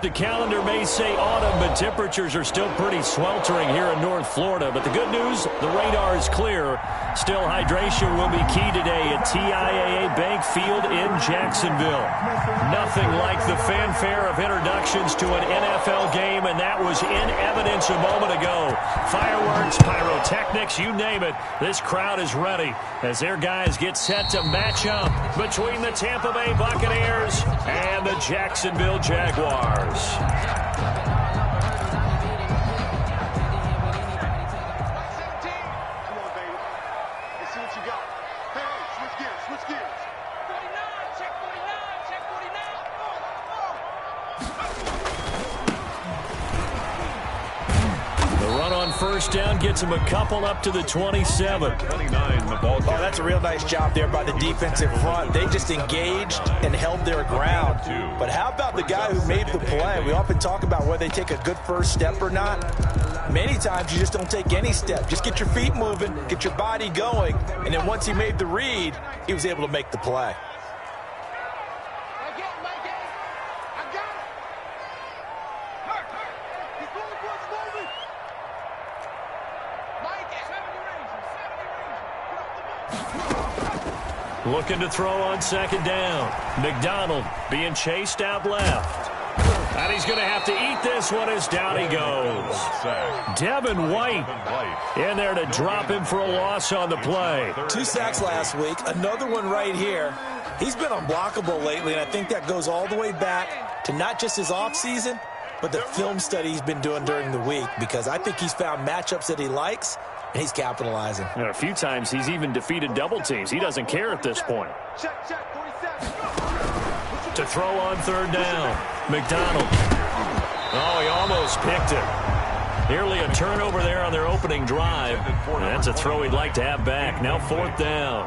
The calendar may say autumn, but temperatures are still pretty sweltering here in North Florida. But the good news, the radar is clear. Still, hydration will be key today at TIAA Bank Field in Jacksonville. Nothing like the fanfare of introductions to an NFL game, and that was in evidence a moment ago. Fireworks, pyrotechnics, you name it. This crowd is ready as their guys get set to match up between the Tampa Bay Buccaneers and the Jacksonville Jaguars. First down gets him a couple up to the 27. 29, the ball. Oh, that's a real nice job there by the defensive front. They just engaged and held their ground. But how about the guy who made the play? We often talk about whether they take a good first step or not. Many times you just don't take any step. Just get your feet moving, get your body going, and then once he made the read, he was able to make the play. Looking to throw on second down. McDonald being chased out left. And he's going to have to eat this one as down he goes. Devin White in there to drop him for a loss on the play. 2 sacks last week, another one right here. He's been unblockable lately, and I think that goes all the way back to not just his offseason, but the film study he's been doing during the week, because I think he's found matchups that he likes, and he's capitalizing. And a few times he's even defeated double teams. He doesn't care at this point. To throw on third down. McDonald. Oh, he almost picked it. Nearly a turnover there on their opening drive. And that's a throw he'd like to have back. Now fourth down.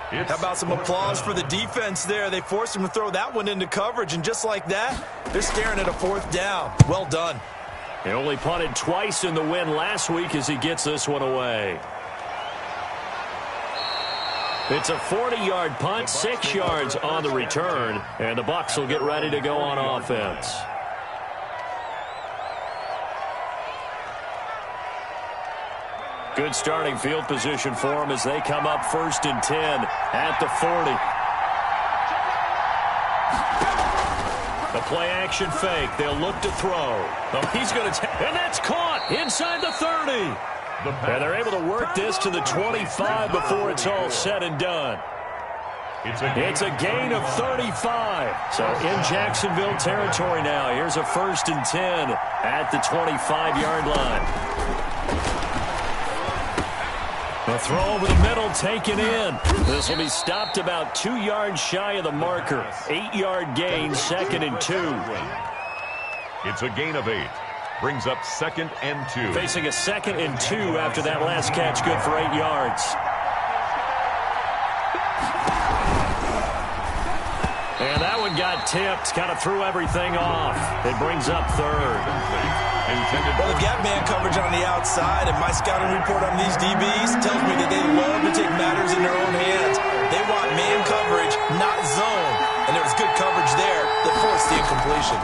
How about some applause for the defense there? They forced him to throw that one into coverage, and just like that, they're staring at a fourth down. Well done. He only punted twice in the win last week as he gets this one away. It's a 40-yard punt, 6 yards on the return, and the Bucs will get ready to go on offense. Good starting field position for them as they come up 1st and 10 at the 40. The play-action fake. They'll look to throw. Oh, he's going to and that's caught inside the 30. And they're able to work this to the 25 before it's all said and done. It's a gain of 35. So in Jacksonville territory now. Here's a 1st and 10 at the 25-yard line. The throw over the middle taken in. This will be stopped about 2 yards shy of the marker. 8-yard gain, 2nd and 2. It's a gain of 8. Brings up 2nd and 2. Facing a 2nd and 2 after that last catch, good for 8 yards. And that one got tipped, kind of threw everything off. It brings up 3rd. Well, they've got man coverage on the outside, and my scouting report on these DBs tells me that they love to take matters in their own hands. They want man coverage, not zone. And there was good coverage there that forced the incompletion.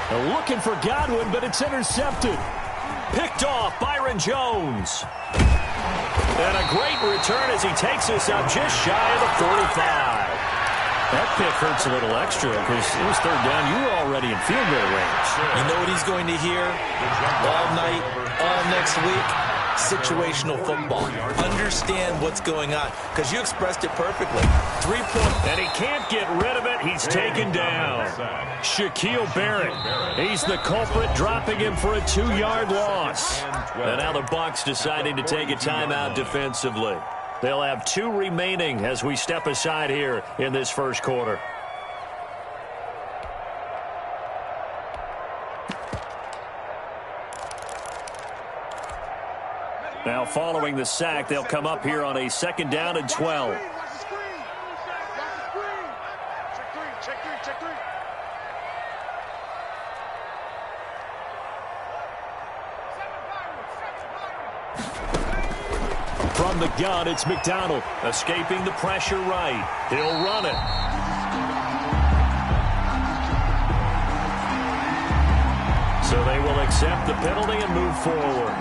They're looking for Godwin, but it's intercepted. Picked off Byron Jones. And a great return as he takes us up just shy of the 45. That pick hurts a little extra because it was 3rd down. You were already in field goal range. You know what he's going to hear all night, all next week? Situational football. Understand what's going on, because you expressed it perfectly. 3-point. And he can't get rid of it. He's taken down. Shaquille Barrett. He's the culprit, dropping him for a 2-yard loss. And now the Bucs deciding to take a timeout defensively. They'll have 2 remaining as we step aside here in this first quarter. Now following the sack, they'll come up here on a 2nd down and 12. From the gun, it's McDonald, escaping the pressure right. He'll run it. accept the penalty and move forward.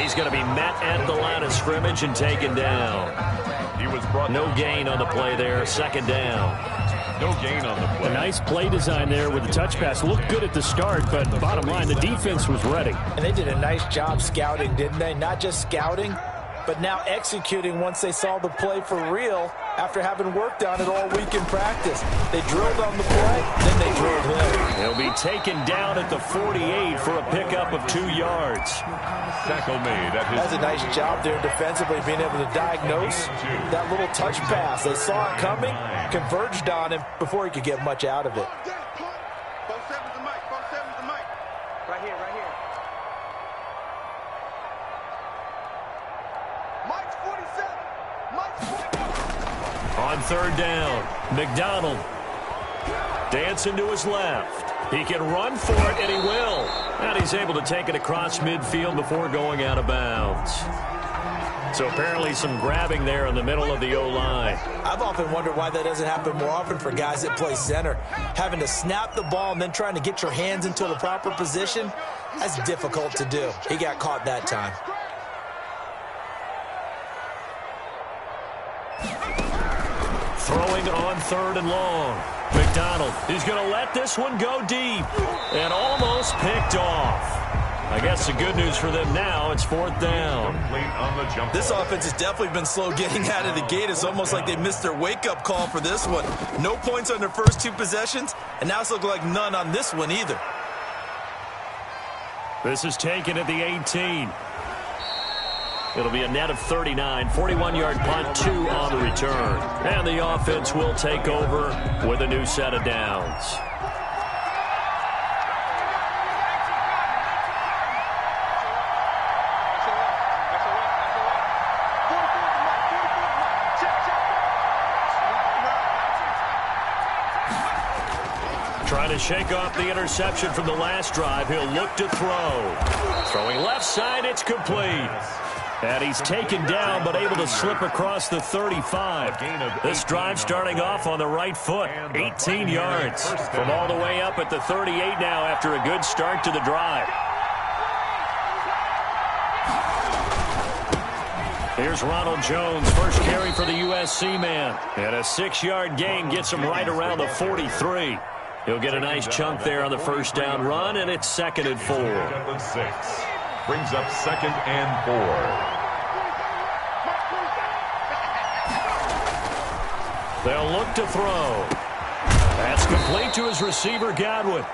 He's going to be met at the line of scrimmage and taken down. He was brought no gain on the play there. Second down. No gain on the play. A nice play design there with the touch pass. Looked good at the start, but bottom line, the defense was ready. And they did a nice job scouting, didn't they? Not just scouting, but now executing once they saw the play for real after having worked on it all week in practice. They drilled on the play, then they drilled him. He'll be taken down at the 48 for a pickup of 2 yards. Tackle made at his... That's a nice job there defensively, being able to diagnose that little touch pass. They saw it coming, converged on him before he could get much out of it. Right here, right here. Mike's 47. Mike's 47. On third down, McDonald dancing to his left. He can run for it, and he will. And he's able to take it across midfield before going out of bounds. So apparently some grabbing there in the middle of the O-line. I've often wondered why that doesn't happen more often for guys that play center. Having to snap the ball and then trying to get your hands into the proper position, that's difficult to do. He got caught that time. Throwing on third and long. McDonald, he's going to let this one go deep. And almost picked off. I guess the good news for them now, it's fourth down. On the jump this offense has definitely been slow getting out of the gate. It's almost like they missed their wake-up call for this one. No points on their first 2 possessions, and now it's looking like none on this one either. This is taken at the 18. It'll be a net of 39, 41-yard punt, 2 on the return. And the offense will take over with a new set of downs. Trying to shake off the interception from the last drive. He'll look to throw. Throwing left side, it's complete. And he's taken down, but able to slip across the 35. This drive starting off on the right foot. 18 yards from all the way up at the 38 now after a good start to the drive. Here's Ronald Jones, first carry for the USC man. And a 6-yard gain gets him right around the 43. He'll get a nice chunk there on the first down run, and it's 2nd and 4. Brings up 2nd and 4. They'll look to throw. That's complete to his receiver, Godwin.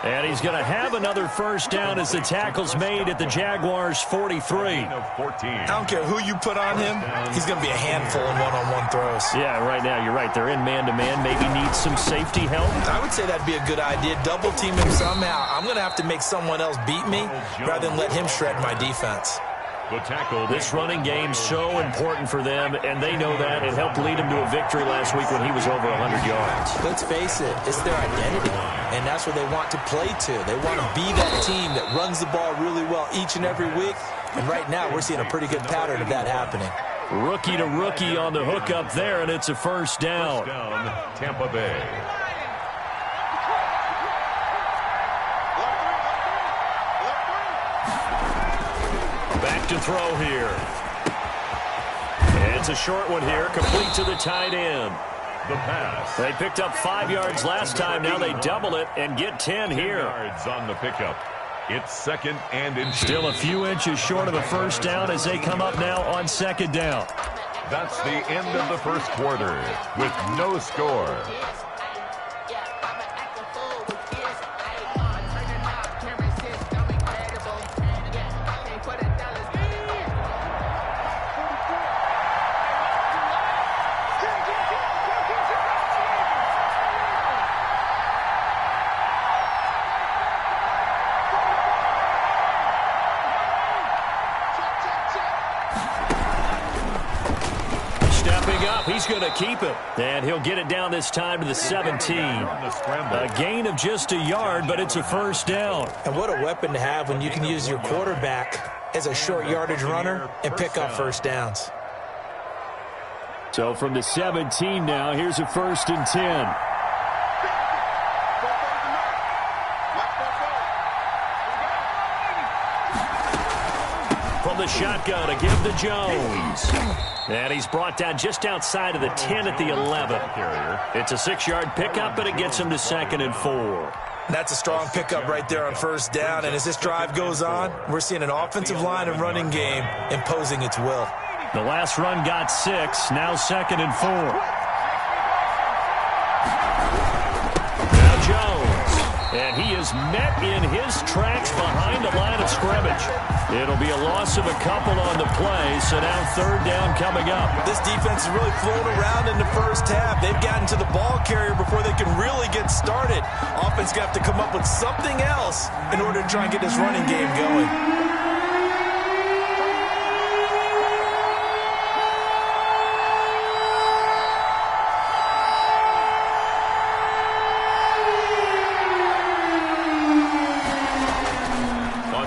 And he's going to have another first down as the tackle's made at the Jaguars' 43. I don't care who you put on him, he's going to be a handful in one-on-one throws. Yeah, right now, you're right. They're in man-to-man. Maybe needs some safety help. I would say that'd be a good idea. Double team him somehow. I'm going to have to make someone else beat me rather than let him shred my defense. The tackle. This running game's so important for them, and they know that. It helped lead him to a victory last week when he was over 100 yards. Let's face it, it's their identity, and that's what they want to play to. They want to be that team that runs the ball really well each and every week, and right now we're seeing a pretty good pattern of that happening. Rookie to rookie on the hook up there, and it's a first down. Tampa Bay. Back to throw here. It's a short one here, complete to the tight end. The pass. They picked up 5 yards last time. Now they double it and get 10 here. Yards on the pickup. It's 2nd and inches. Still a few inches short of a first down as they come up now on 2nd down. That's the end of the first quarter with no score. Stepping up, he's going to keep it. And he'll get it down this time to the 17. A gain of just a yard, but it's a first down. And what a weapon to have when you can use your quarterback as a short yardage runner and pick up first downs. So from the 17 now, here's a 1st and 10. From the shotgun, a give to Jones. And he's brought down just outside of the 10 at the 11. It's a 6-yard pickup, but it gets him to 2nd and 4. That's a strong pickup right there on first down. And as this drive goes on, we're seeing an offensive line and running game imposing its will. The last run got 6, now 2nd and 4. Now Jones. And he is met in his tracks behind the line of scrimmage. It'll be a loss of a couple on the play, so now 3rd down coming up. This defense has really flown around in the first half. They've gotten to the ball carrier before they can really get started. Offense going to have to come up with something else in order to try and get this running game going.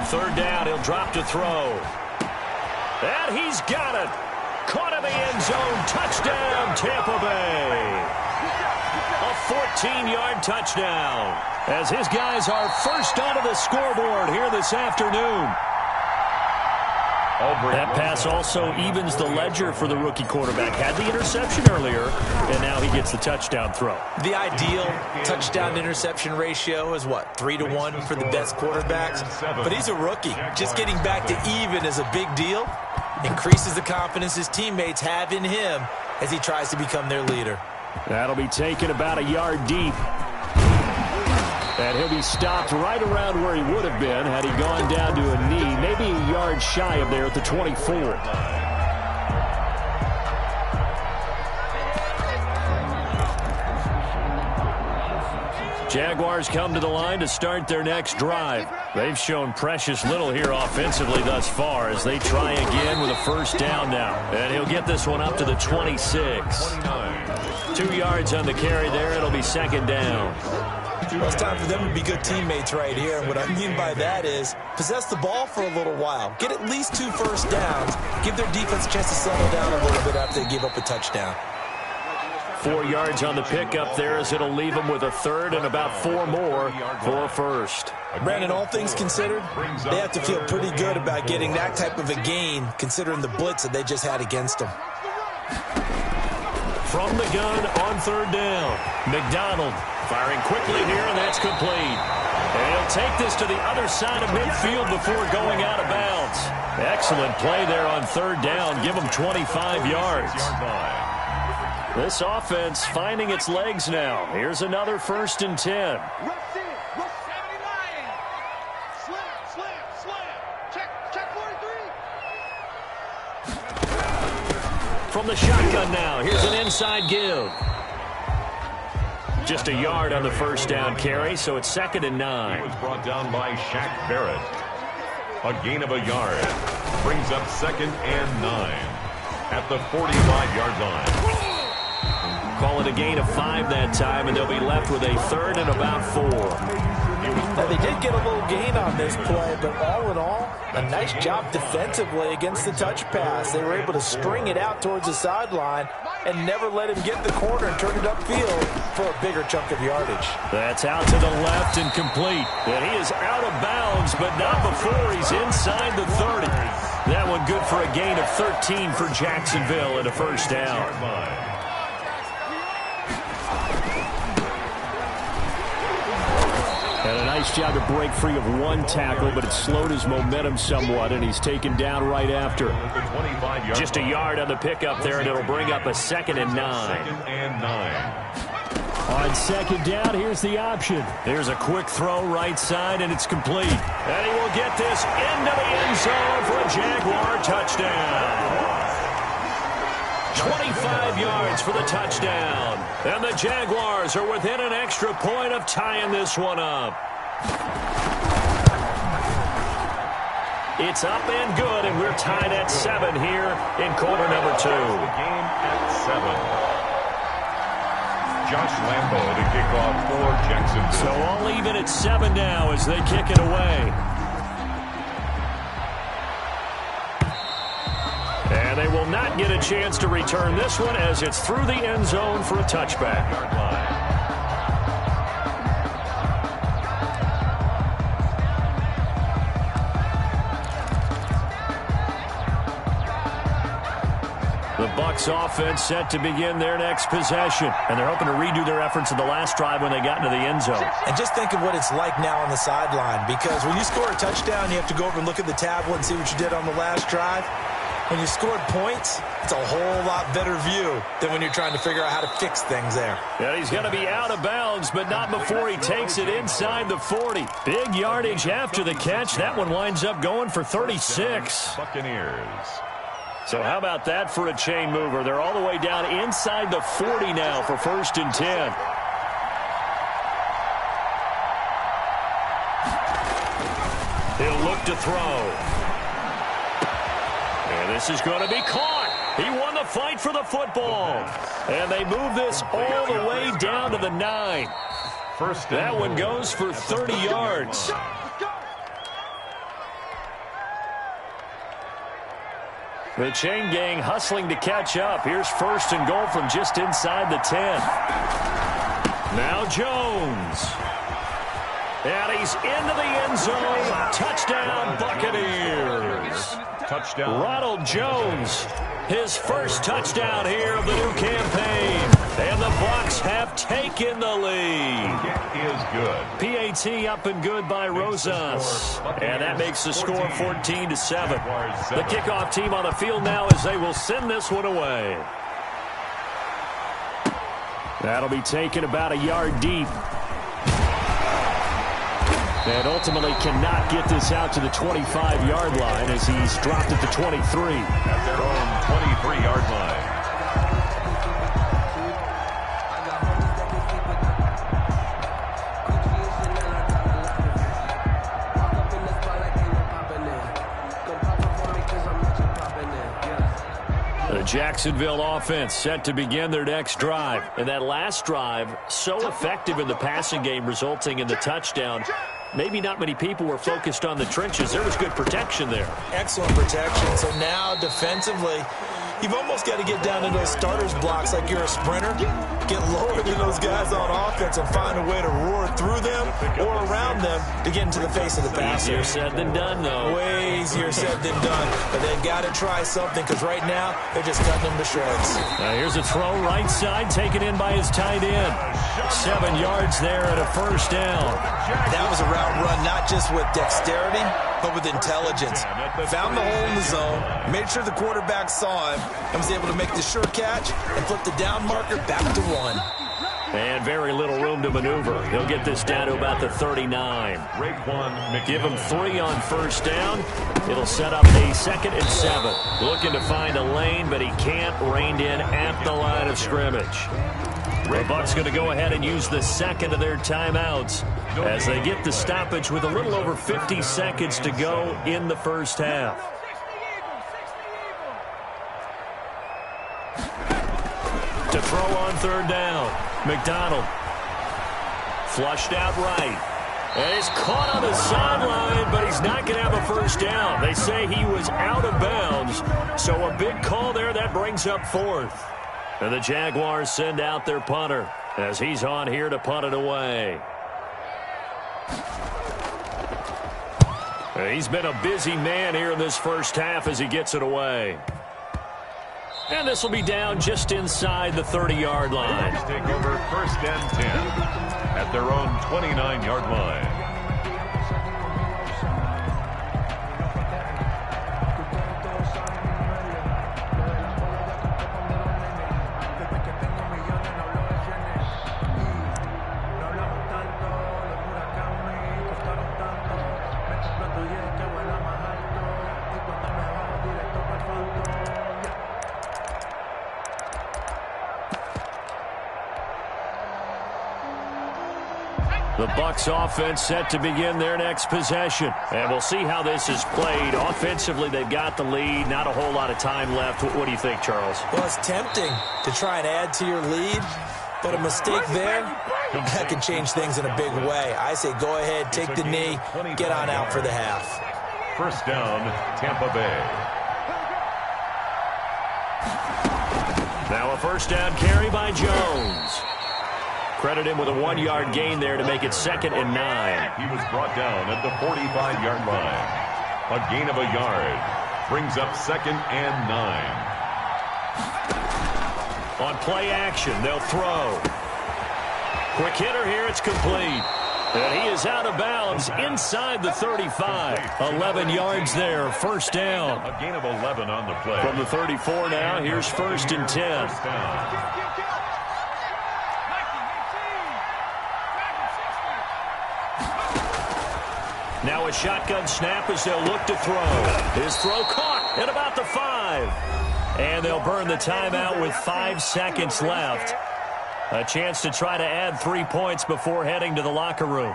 Third down, he'll drop to throw. And he's got it. Caught in the end zone. Touchdown, Tampa Bay. A 14-yard touchdown. As his guys are first onto the scoreboard here this afternoon. That pass also evens the ledger for the rookie quarterback. Had the interception earlier, and now he gets the touchdown throw. The ideal touchdown-interception ratio is, what, 3-to-1 for the best quarterbacks? But he's a rookie. Just getting back to even is a big deal. Increases the confidence his teammates have in him as he tries to become their leader. That'll be taken about a yard deep. And he'll be stopped right around where he would have been had he gone down to a knee, maybe a yard shy of there at the 24. Jaguars come to the line to start their next drive. They've shown precious little here offensively thus far as they try again with a first down now. And he'll get this one up to the 26. 2 yards on the carry there. It'll be 2nd down. Well, it's time for them to be good teammates right here. And what I mean by that is possess the ball for a little while. Get at least 2 first downs. Give their defense a chance to settle down a little bit after they give up a touchdown. 4 yards on the pickup there as it'll leave them with a 3rd and about 4 more for a first. Brandon, all things considered, they have to feel pretty good about getting that type of a gain considering the blitz that they just had against them. From the gun on 3rd down, McDonald firing quickly here, and that's complete. And he'll take this to the other side of midfield before going out of bounds. Excellent play there on 3rd down. Give him 25 yards. This offense finding its legs now. Here's another 1st and 10. From the shotgun now, here's an inside give. Just a yard on the first down carry, so it's 2nd and 9. He was brought down by Shaq Barrett. A gain of a yard. Brings up 2nd and 9 at the 45-yard line. Call it a gain of 5 that time, and they'll be left with a 3rd and about 4. Now, they did get a little gain on this play, but all in all, a nice job defensively against the touch pass. They were able to string it out towards the sideline and never let him get the corner and turn it upfield for a bigger chunk of yardage. That's out to the left and complete. And he is out of bounds, but not before he's inside the 30. That one good for a gain of 13 for Jacksonville and a first down. And a nice job to break free of 1 tackle, but it slowed his momentum somewhat, and he's taken down right after. Just a yard on the pickup there, and it'll bring up a 2nd and 9. 2nd and 9. On 2nd down, here's the option. There's a quick throw right side, and it's complete. And he will get this into the end zone for a Jaguar touchdown. 25 yards for the touchdown. And the Jaguars are within an extra point of tying this one up. It's up and good, and we're tied at 7 here in quarter number 2. The game at Josh Lambo to kick off for Jacksonville. So all even at 7 now as they kick it away. And they will not get a chance to return this one as it's through the end zone for a touchback. The Bucs offense set to begin their next possession. And they're hoping to redo their efforts in the last drive when they got into the end zone. And just think of what it's like now on the sideline, because when you score a touchdown, you have to go over and look at the tablet and see what you did on the last drive. When you scored points, it's a whole lot better view than when you're trying to figure out how to fix things there. And he's going to be out of bounds, but not before he takes it inside the 40. Big yardage after the catch. That one winds up going for 36. Buccaneers. So how about that for a chain mover? They're all the way down inside the 40 now for 1st and 10. He'll look to throw. And this is going to be caught. He won the fight for the football. And they move this all the way down to the 9. That one goes for 30 yards. The chain gang hustling to catch up. Here's 1st and goal from just inside the 10. Now Jones. And he's into the end zone. Touchdown, Buccaneers. Touchdown. Ronald Jones, his first touchdown here of the new campaign. And the Bucs have taken the lead. It is good. PAT up and good by Rosas. And that makes the score 14-7. The kickoff team on the field now as they will send this one away. That'll be taken about a yard deep. And ultimately cannot get this out to the 25-yard line as he's dropped at the 23. At their own 23-yard line. The Jacksonville offense set to begin their next drive. And that last drive, so effective in the passing game, resulting in the touchdown. Maybe not many people were focused on the trenches. There was good protection there. Excellent protection. So now defensively, you've almost got to get down to those starters blocks like you're a sprinter. Get lower than those guys on offense and find a way to roar through them or around them to get into the face of the passer. Easier said than done, though. Way easier said than done. But they've got to try something because right now they're just cutting them to shreds. Now here's a throw right side taken in by his tight end. 7 yards there at a 1st down. That was a route run not just with dexterity, but with intelligence. Found the hole in the zone, made sure the quarterback saw him, and was able to make the sure catch and flip the down marker back to 1. And very little room to maneuver. He'll get this down to about the 39. Give him 3 on 1st down. It'll set up a 2nd and 7. Looking to find a lane, but he can't. Reined in at the line of scrimmage. The Bucs going to go ahead and use the 2nd of their timeouts as they get the stoppage with a little over 50 seconds to go in the first half. To throw on 3rd down, McDonald. Flushed out right. And he's caught on the sideline, but he's not going to have a 1st down. They say he was out of bounds, so a big call there. That brings up 4th. And the Jaguars send out their punter as he's on here to punt it away. He's been a busy man here in this first half as he gets it away. And this will be down just inside the 30-yard line. Take over 1st and 10 at their own 29-yard line. The Bucs offense set to begin their next possession. And we'll see how this is played. Offensively, they've got the lead. Not a whole lot of time left. What do you think, Charles? Well, it's tempting to try and add to your lead, but a mistake there, that can change things in a big way. I say go ahead, take the knee, get on out for the half. First down, Tampa Bay. Now a first down carry by Jones. Credit him with a 1-yard gain there to make it 2nd and 9. He was brought down at the 45-yard line. A gain of a yard brings up 2nd and 9. On play action, they'll throw. Quick hitter here, it's complete. And he is out of bounds inside the 35. 11 yards there, first down. A gain of 11 on the play. From the 34 now, here's 1st and 10. First down. Now a shotgun snap as they'll look to throw. His throw caught at about the 5. And they'll burn the timeout with 5 seconds left. A chance to try to add 3 points before heading to the locker room.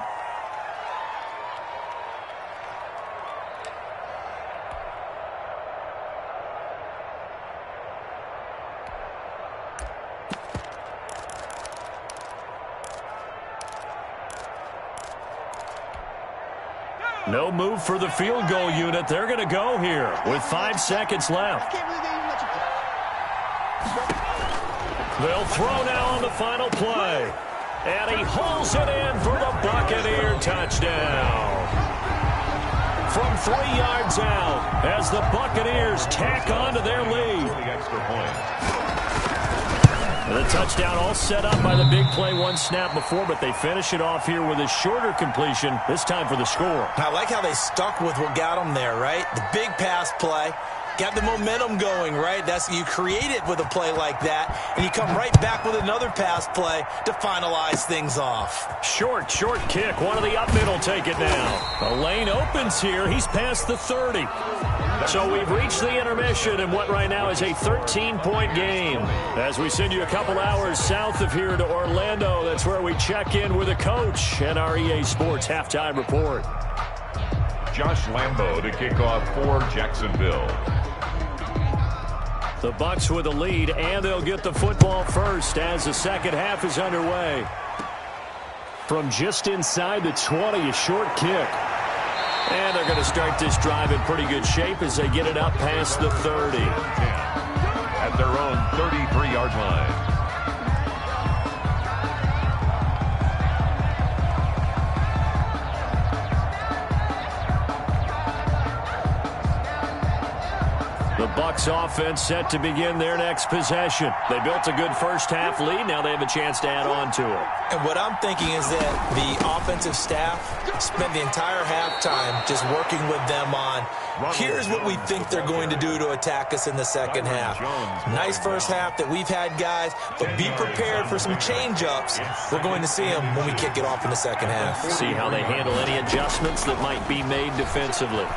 No move for the field goal unit. They're going to go here with 5 seconds left. They'll throw now on the final play. And he hauls it in for the Buccaneer touchdown. From 3 yards out as the Buccaneers tack on to their lead. The extra point. The touchdown all set up by the big play 1 snap before, but they finish it off here with a shorter completion, this time for the score. I like how they stuck with what got them there, right? The big pass play. Got the momentum going, right? That's you create it with a play like that, and you come right back with another pass play to finalize things off. Short kick. One of the up middle take it now. The lane opens here. He's past the 30. So we've reached the intermission in what right now is a 13-point game. As we send you a couple hours south of here to Orlando, that's where we check in with the coach and our EA Sports halftime report. Josh Lambo to kick off for Jacksonville. The Bucs with the lead, and they'll get the football first as the second half is underway. From just inside the 20, a short kick. And they're going to start this drive in pretty good shape as they get it up past the 30. At their own 33-yard line. The Bucs offense set to begin their next possession. They built a good first half lead. Now they have a chance to add on to it. And what I'm thinking is that the offensive staff spent the entire halftime just working with them on, here's what we think they're going to do to attack us in the second half. Nice first half that we've had, guys, but be prepared for some change-ups. We're going to see them when we kick it off in the second half. See how they handle any adjustments that might be made defensively.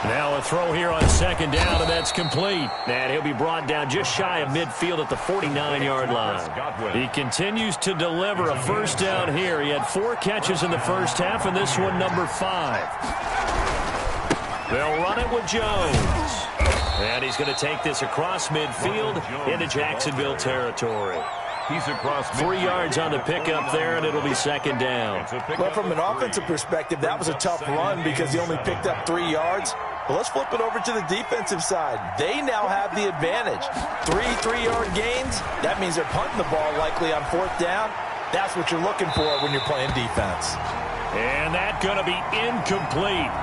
Now a throw here on second down, and that's complete. And he'll be brought down just shy of midfield at the 49-yard line. He continues to deliver a first down here. He had 4 catches in the first half, and this one number 5. They'll run it with Jones. And he's going to take this across midfield into Jacksonville territory. He's across 3 yards on the pickup there, and it'll be second down. Well, from an offensive perspective, that was a tough run because he only picked up 3 yards. But let's flip it over to the defensive side. They now have the advantage. 3-3-yard gains, that means they're punting the ball likely on 4th down. That's what you're looking for when you're playing defense. And that's going to be incomplete.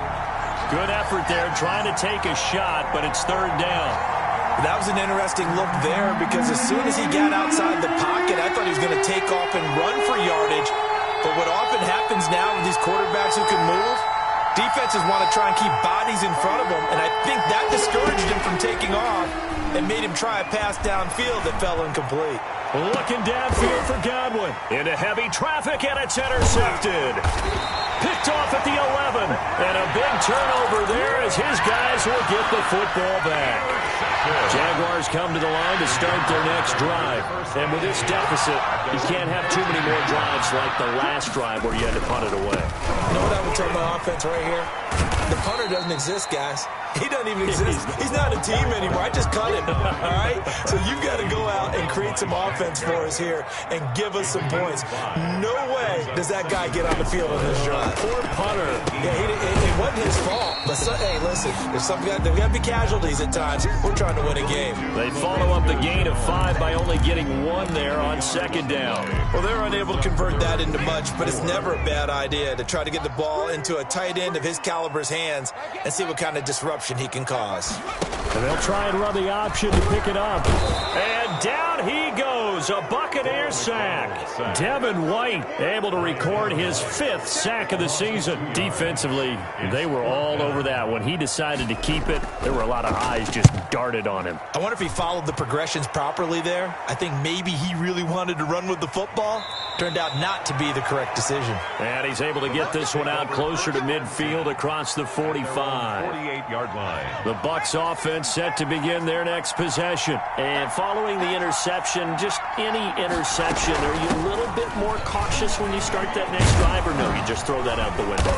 Good effort there trying to take a shot, but it's 3rd down. That was an interesting look there because as soon as he got outside the pocket, I thought he was going to take off and run for yardage. But what often happens now with these quarterbacks who can move, defenses want to try and keep bodies in front of them, and I think that discouraged him from taking off and made him try a pass downfield that fell incomplete. Looking downfield for Godwin. Into heavy traffic, and it's intercepted. Picked picked off at the 11. And a big turnover there as his guys will get the football back. Jaguars come to the line to start their next drive. And with this deficit, you can't have too many more drives like the last drive where you had to punt it away. You know what I would tell my offense right here? The punter doesn't exist, guys. He doesn't even exist. He's not a team anymore. I just cut him, all right? So you've got to go out and create some offense for us here and give us some points. No way does that guy get on the field on this drive. Poor punter. Yeah, it wasn't his fault. But, hey, listen, there's got to be casualties at times. We're trying to win a game. They follow up the gain of 5 by only getting 1 there on second down. Well, they're unable to convert that into much, but it's never a bad idea to try to get the ball into a tight end of his caliber's hands and see what kind of disruption he can cause. And they'll try and run the option to pick it up. And down he goes, a Buccaneer sack. Devin White able to record his 5th sack of the season. Defensively, they were all over that. When he decided to keep it, there were a lot of eyes just darted on him. I wonder if he followed the progressions properly there. I think maybe he really wanted to run with the football. Turned out not to be the correct decision. And he's able to get this one out closer to midfield across the 45. 48-yard line. The Bucs offense set to begin their next possession. And following the interception, just any interception, are you a little bit more cautious when you start that next drive, or no, you just throw that out the window?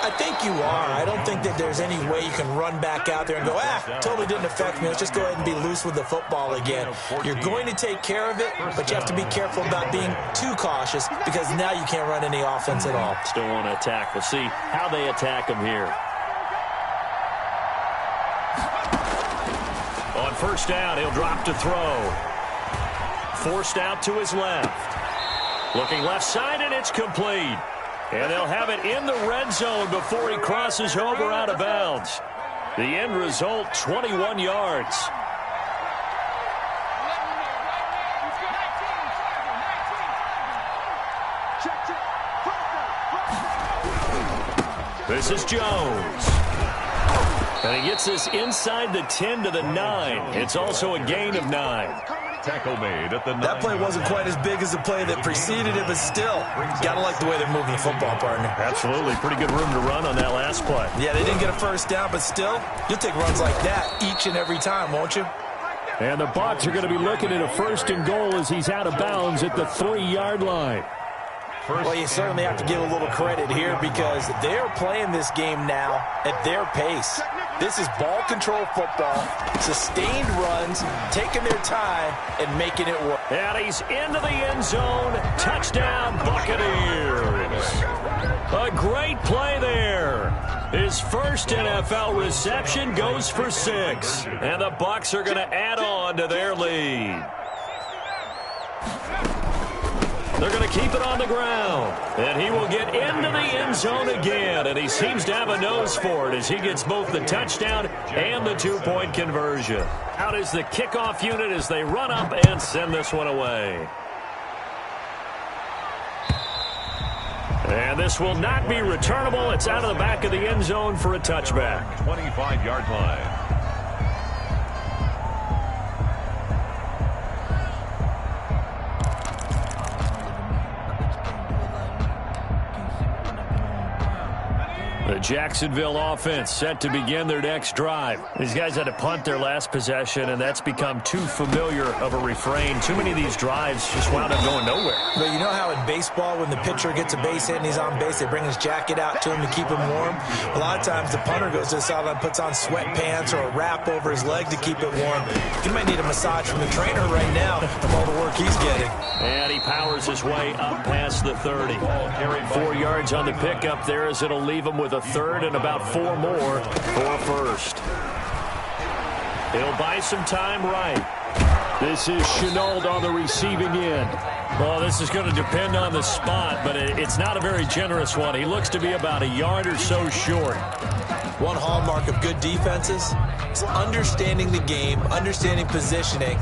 I think you are. I don't think that there's any way you can run back out there and go, totally didn't affect me. Let's just go ahead and be loose with the football again. You're going to take care of it, but you have to be careful about being too cautious because now you can't run any offense at all. Still want to attack. We'll see how they attack him here. On first down, he'll drop to throw. Forced out to his left. Looking left side, and it's complete. And they'll have it in the red zone before he crosses over out of bounds. The end result, 21 yards. This is Jones. And he gets this inside the 10 to the 9. It's also a gain of 9. Tackle made at the 9. That play wasn't quite as big as the play that preceded it, but still, gotta like the way they're moving the football, partner. Absolutely. Pretty good room to run on that last play. Yeah, they didn't get a first down, but still, you'll take runs like that each and every time, won't you? And the Bucs are going to be looking at a 1st and goal as he's out of bounds at the 3-yard line. Well, you certainly have to give a little credit here because they're playing this game now at their pace. This is ball control football, sustained runs, taking their time, and making it work. And he's into the end zone. Touchdown, Buccaneers. A great play there. His first NFL reception goes for 6. And the Bucs are going to add on to their lead. They're going to keep it on the ground. And he will get into the end zone again. And he seems to have a nose for it as he gets both the touchdown and the 2-point conversion. Out is the kickoff unit as they run up and send this one away. And this will not be returnable. It's out of the back of the end zone for a touchback. 25-yard line. The Jacksonville offense set to begin their next drive. These guys had to punt their last possession, and that's become too familiar of a refrain. Too many of these drives just wound up going nowhere. But you know how in baseball, when the pitcher gets a base hit and he's on base, they bring his jacket out to him to keep him warm? A lot of times the punter goes to the sideline, puts on sweatpants or a wrap over his leg to keep it warm. He might need a massage from the trainer right now from all the work he's getting. And he powers his way up past the 30. 4 yards on the pickup there as it'll leave him with a 3rd and about 4 more for a 1st. He'll buy some time right. This is Chenault on the receiving end. Well, this is going to depend on the spot, but it's not a very generous one. He looks to be about a yard or so short. One hallmark of good defenses is understanding the game, understanding positioning,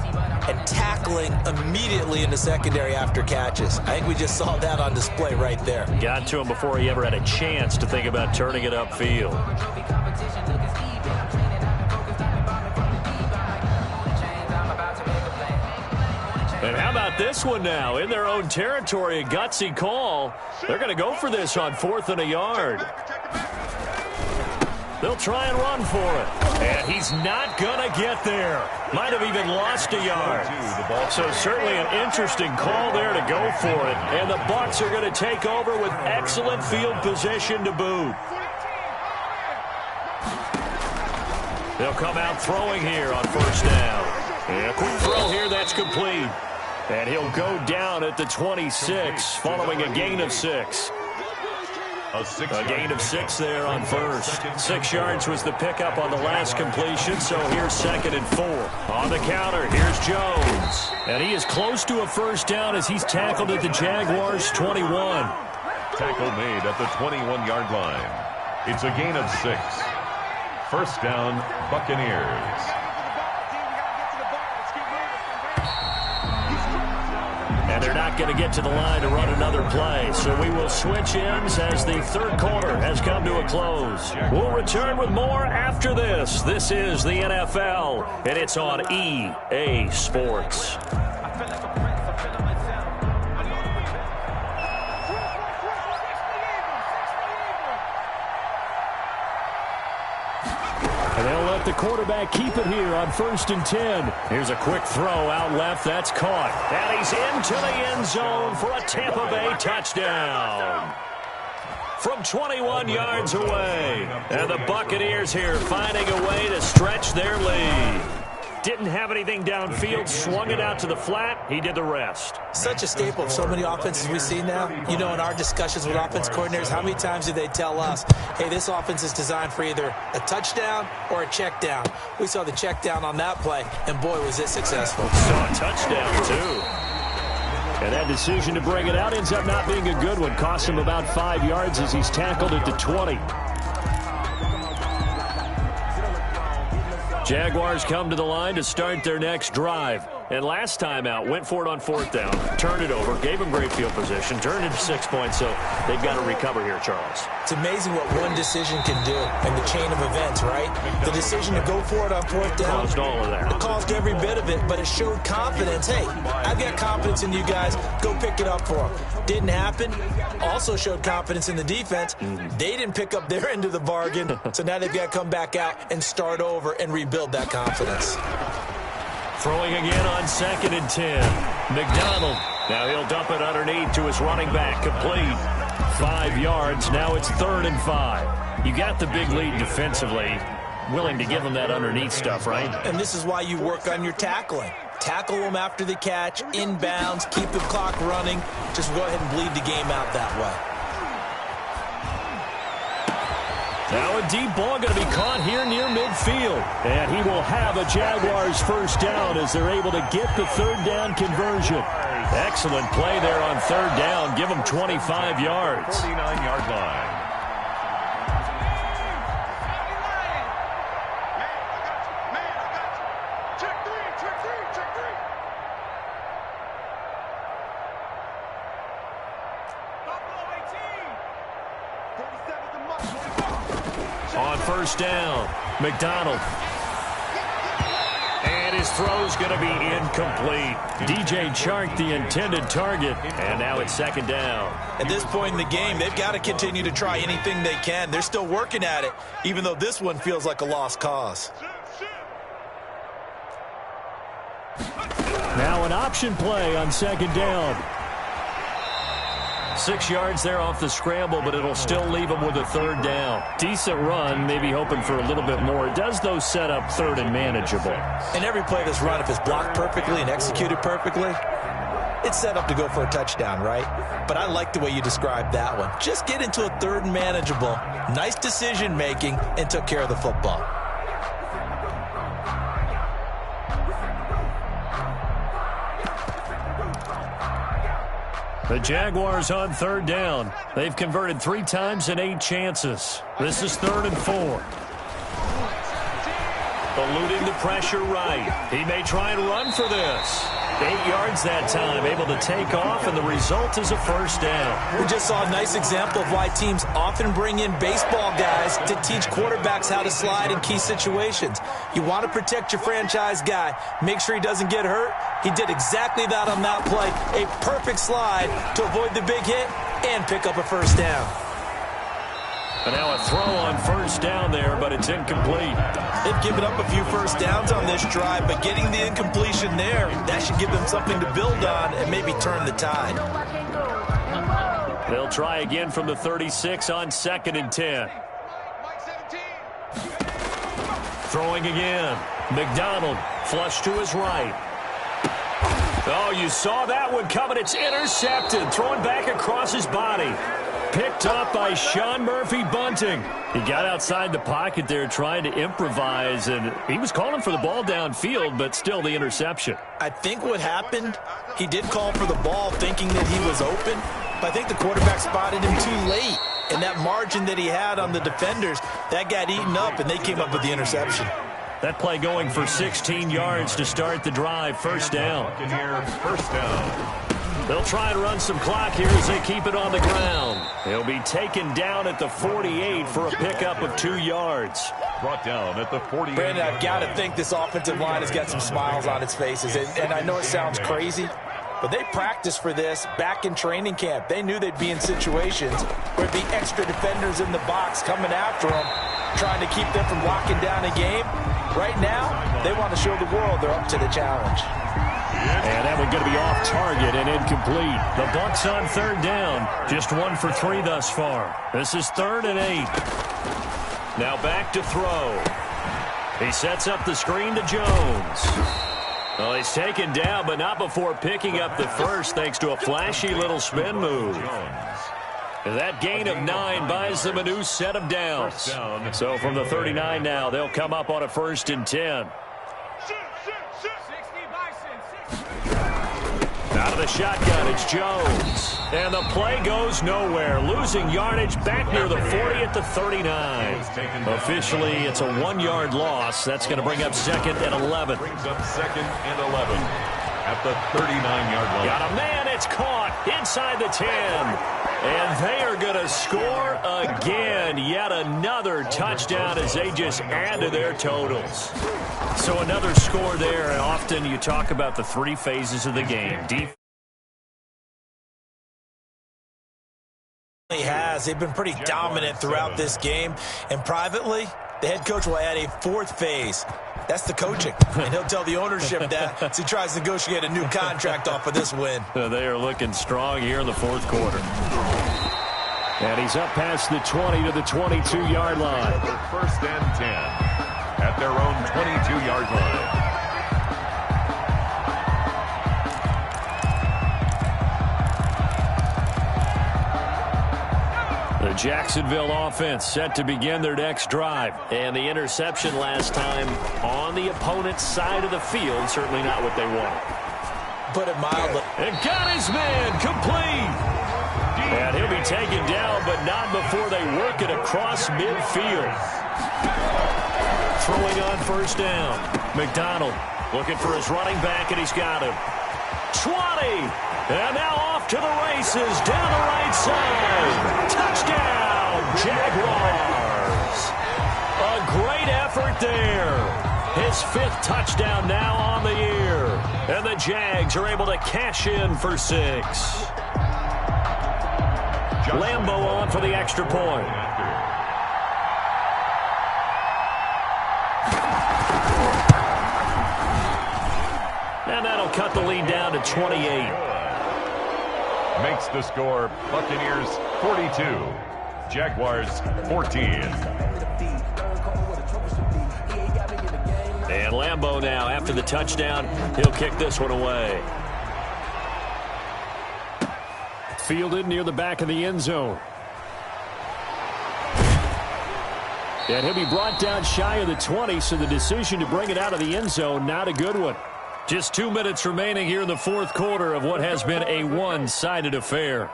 and tackling immediately in the secondary after catches. I think we just saw that on display right there. Got to him before he ever had a chance to think about turning it upfield. And how about this one now? In their own territory, a gutsy call. They're going to go for this on 4th and a yard. They'll try and run for it. And he's not going to get there. Might have even lost a yard. So certainly an interesting call there to go for it. And the Bucs are going to take over with excellent field position to boot. They'll come out throwing here on 1st down. And a quick throw here, that's complete. And he'll go down at the 26 following a gain of 6. A gain of 6 there on 1st. 6 yards was the pickup on the last completion, so here's 2nd and 4. On the counter, here's Jones. And he is close to a 1st down as he's tackled at the Jaguars' 21. Tackle made at the 21-yard line. It's a gain of 6. 1st down, Buccaneers. And they're not going to get to the line to run another play. So we will switch ends as the 3rd quarter has come to a close. We'll return with more after this. This is the NFL, and it's on EA Sports. And they'll let the quarterback keep it here on 1st and 10. Here's a quick throw out left. That's caught. And he's into the end zone for a Tampa Bay touchdown. From 21 yards away. And the Buccaneers here finding a way to stretch their lead. Didn't have anything downfield, swung it out to the flat. He did the rest. Such a staple of so many offenses we see now. You know, in our discussions with offense coordinators, how many times do they tell us, hey, this offense is designed for either a touchdown or a check down. We saw the check down on that play, and boy, was it successful. Saw a touchdown, too. And that decision to bring it out ends up not being a good one. Cost him about 5 yards as he's tackled at the 20. Jaguars come to the line to start their next drive. And last time out, went for it on 4th down, turned it over, gave them great field position, turned it to 6 points, so they've got to recover here, Charles. It's amazing what one decision can do in the chain of events, right? The decision to go for it on 4th down. Caused all of that. It caused every bit of it, but it showed confidence. Hey, I've got confidence in you guys. Go pick it up for them. Didn't happen. Also showed confidence in the defense. They didn't pick up their end of the bargain, so now they've got to come back out and start over and rebuild that confidence. Throwing again on 2nd and 10. McDonald. Now he'll dump it underneath to his running back. Complete. 5 yards. Now it's 3rd and 5. You got the big lead defensively. Willing to give them that underneath stuff, right? And this is why you work on your tackling. Tackle them after the catch, inbounds, keep the clock running. Just go ahead and bleed the game out that way. Now a deep ball going to be caught here near midfield. And he will have a Jaguars 1st down as they're able to get the 3rd down conversion. Excellent play there on 3rd down. Give them 25 yards. 49-yard line. On 1st down, McDonald. And his throw's going to be incomplete. DJ Chark, the intended target, and now it's 2nd down. At this point in the game, they've got to continue to try anything they can. They're still working at it, even though this one feels like a lost cause. Now an option play on 2nd down. 6 yards there off the scramble, but it'll still leave them with a 3rd down. Decent run, maybe hoping for a little bit more. It does, though, set up 3rd and manageable. And every play that's run, if it's blocked perfectly and executed perfectly, it's set up to go for a touchdown, right? But I like the way you described that one. Just get into a 3rd and manageable, nice decision-making, and took care of the football. The Jaguars on 3rd down. They've converted 3 times in 8 chances. This is 3rd and 4. Eluding the pressure right. He may try and run for this. 8 yards that time, able to take off, and the result is a 1st down. We just saw a nice example of why teams often bring in baseball guys to teach quarterbacks how to slide in key situations. You want to protect your franchise guy. Make sure he doesn't get hurt. He did exactly that on that play. A perfect slide to avoid the big hit and pick up a first down. And now a throw on first down there, but it's incomplete. They've given up a few first downs on this drive, but getting the incompletion there, that should give them something to build on and maybe turn the tide. They'll try again from the 36 on 2nd and 10. Throwing again. McDonald flush to his right. Oh, you saw that one coming. It's intercepted. Throwing back across his body. Picked up by Sean Murphy Bunting. He got outside the pocket there trying to improvise, and he was calling for the ball downfield, but still the interception. I think what happened, he did call for the ball thinking that he was open, but I think the quarterback spotted him too late. And that margin that he had on the defenders, that got eaten up, and they came up with the interception. That play going for 16 yards to start the drive. First down. First down. They'll try and run some clock here as they keep it on the ground. He'll be taken down at the 48 for a pickup of 2 yards. Brought down at the 48. Brandon, I've got to think this offensive line has got some smiles on its faces. And I know it sounds crazy, but they practiced for this back in training camp. They knew they'd be in situations where there'd be extra defenders in the box coming after them, trying to keep them from locking down a game. Right now, they want to show the world they're up to the challenge. And that one going to be off target and incomplete. The Bucs on 3rd down. Just 1 for 3 thus far. This is 3rd and 8. Now back to throw. He sets up the screen to Jones. Well, he's taken down, but not before picking up the first thanks to a flashy little spin move. That gain of 9 buys them a new set of downs. So from the 39 now, they'll come up on a 1st and 10. Out of the shotgun, it's Jones. And the play goes nowhere. Losing yardage back near the 40 at the 39. Officially, it's a 1-yard loss. That's going to bring up 2nd and 11. Brings up 2nd and 11 at the 39-yard line. Got a man. It's caught inside the 10. And they are going to score again. Yet another touchdown as they just add to their totals. So another score there. And often you talk about the 3 phases of the game. They've been pretty dominant throughout this game. And privately, the head coach will add a 4th phase. That's the coaching. And he'll tell the ownership that as he tries to negotiate a new contract off of this win. They are looking strong here in the 4th quarter. And he's up past the 20 to the 22-yard line. Their 1st and 10 at their own 22-yard line. The Jacksonville offense set to begin their next drive. And the interception last time on the opponent's side of the field, certainly not what they wanted. Put it mildly. And got his man complete. And he'll be taken down, but not before they work it across midfield. Throwing on 1st down. McDonald looking for his running back, and he's got him. 20. And now off to the races down the right side. Touchdown, Jaguars. A great effort there. His 5th touchdown now on the year. And the Jags are able to cash in for 6. Lambeau on for the extra point. And that'll cut the lead down to 28. Makes the score Buccaneers 42, Jaguars 14. And Lambeau now, after the touchdown, he'll kick this one away. Fielded near the back of the end zone. And he'll be brought down shy of the 20, so the decision to bring it out of the end zone, not a good one. Just 2 minutes remaining here in the 4th quarter of what has been a one-sided affair.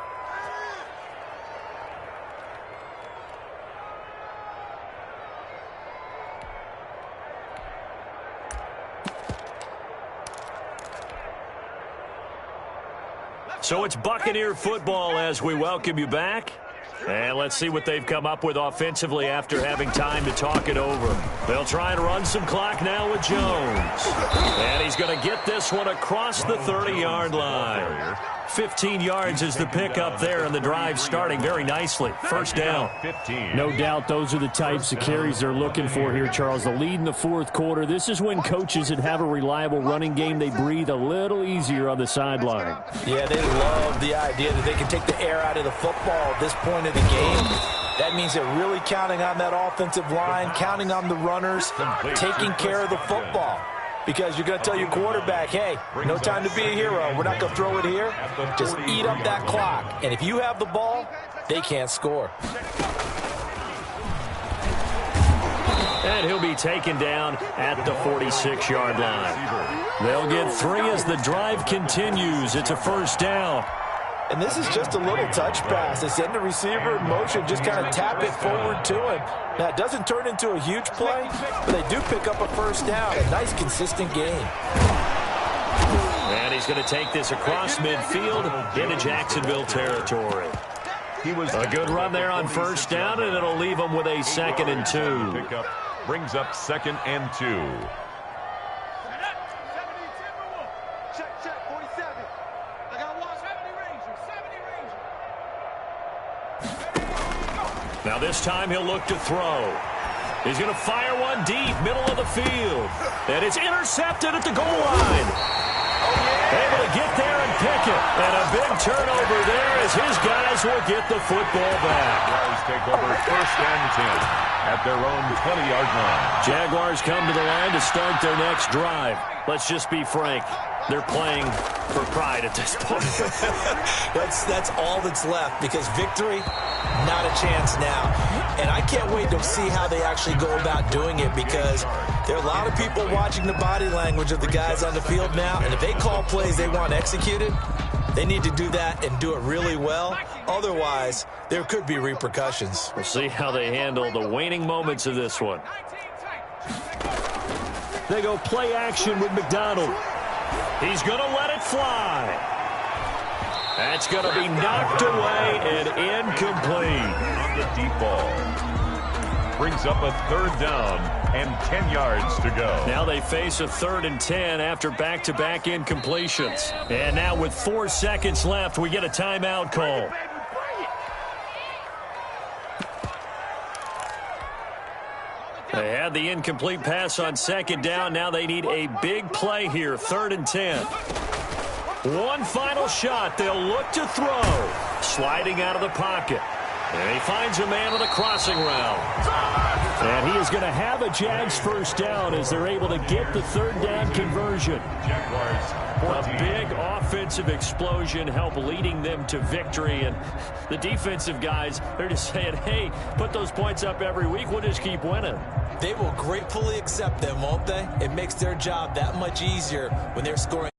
So it's Buccaneer football as we welcome you back. And let's see what they've come up with offensively after having time to talk it over. They'll try and run some clock now with Jones. And he's going to get this one across the 30-yard line. 15 yards is the pickup there, and the drive starting very nicely. First down. No doubt those are the types of carries they're looking for here, Charles. The lead in the fourth quarter. This is when coaches that have a reliable running game, they breathe a little easier on the sideline. Yeah, they love the idea that they can take the air out of the football at this point of the game. That means they're really counting on that offensive line, counting on the runners, taking care of the football. Because you're going to tell your quarterback, hey, no time to be a hero. We're not going to throw it here. Just eat up that clock. And if you have the ball, they can't score. And he'll be taken down at the 46-yard line. They'll get 3 as the drive continues. It's a first down. And this is just a little touch pass. They send the receiver in motion, just kind of tap it forward to him. Now, it doesn't turn into a huge play, but they do pick up a first down. A nice, consistent game. And he's going to take this across midfield into Jacksonville territory. A good run there on first down, and it'll leave him with a 2nd and 2. Pickup brings up 2nd and 2. Check, 47. I got one. 70 Ranger. Now this time he'll look to throw. He's going to fire one deep, middle of the field. And it's intercepted at the goal line. Able to get there and pick it. And a big turnover there as his guys will get the football back. Jaguars take over 1st and 10 at their own 20-yard line. Jaguars come to the line to start their next drive. Let's just be frank. They're playing for pride at this point. That's all that's left, because victory, not a chance now. And I can't wait to see how they actually go about doing it, because there are a lot of people watching the body language of the guys on the field now, and if they call plays they want executed, they need to do that and do it really well. Otherwise, there could be repercussions. We'll see how they handle the waning moments of this one. They go play action with McDonald. He's going to let it fly. That's going to be knocked away and incomplete. On the deep ball. Brings up a 3rd down and 10 yards to go. Now they face a 3rd and 10 after back-to-back incompletions. And now with 4 seconds left, we get a timeout call. They had the incomplete pass on 2nd down. Now they need a big play here, 3rd and 10. One final shot. They'll look to throw. Sliding out of the pocket. And he finds a man on the crossing route. And he is going to have a Jags first down as they're able to get the 3rd down conversion. Jaguars 14. A big offensive explosion help leading them to victory. And the defensive guys, they're just saying, hey, put those points up every week. We'll just keep winning. They will gratefully accept them, won't they? It makes their job that much easier when they're scoring.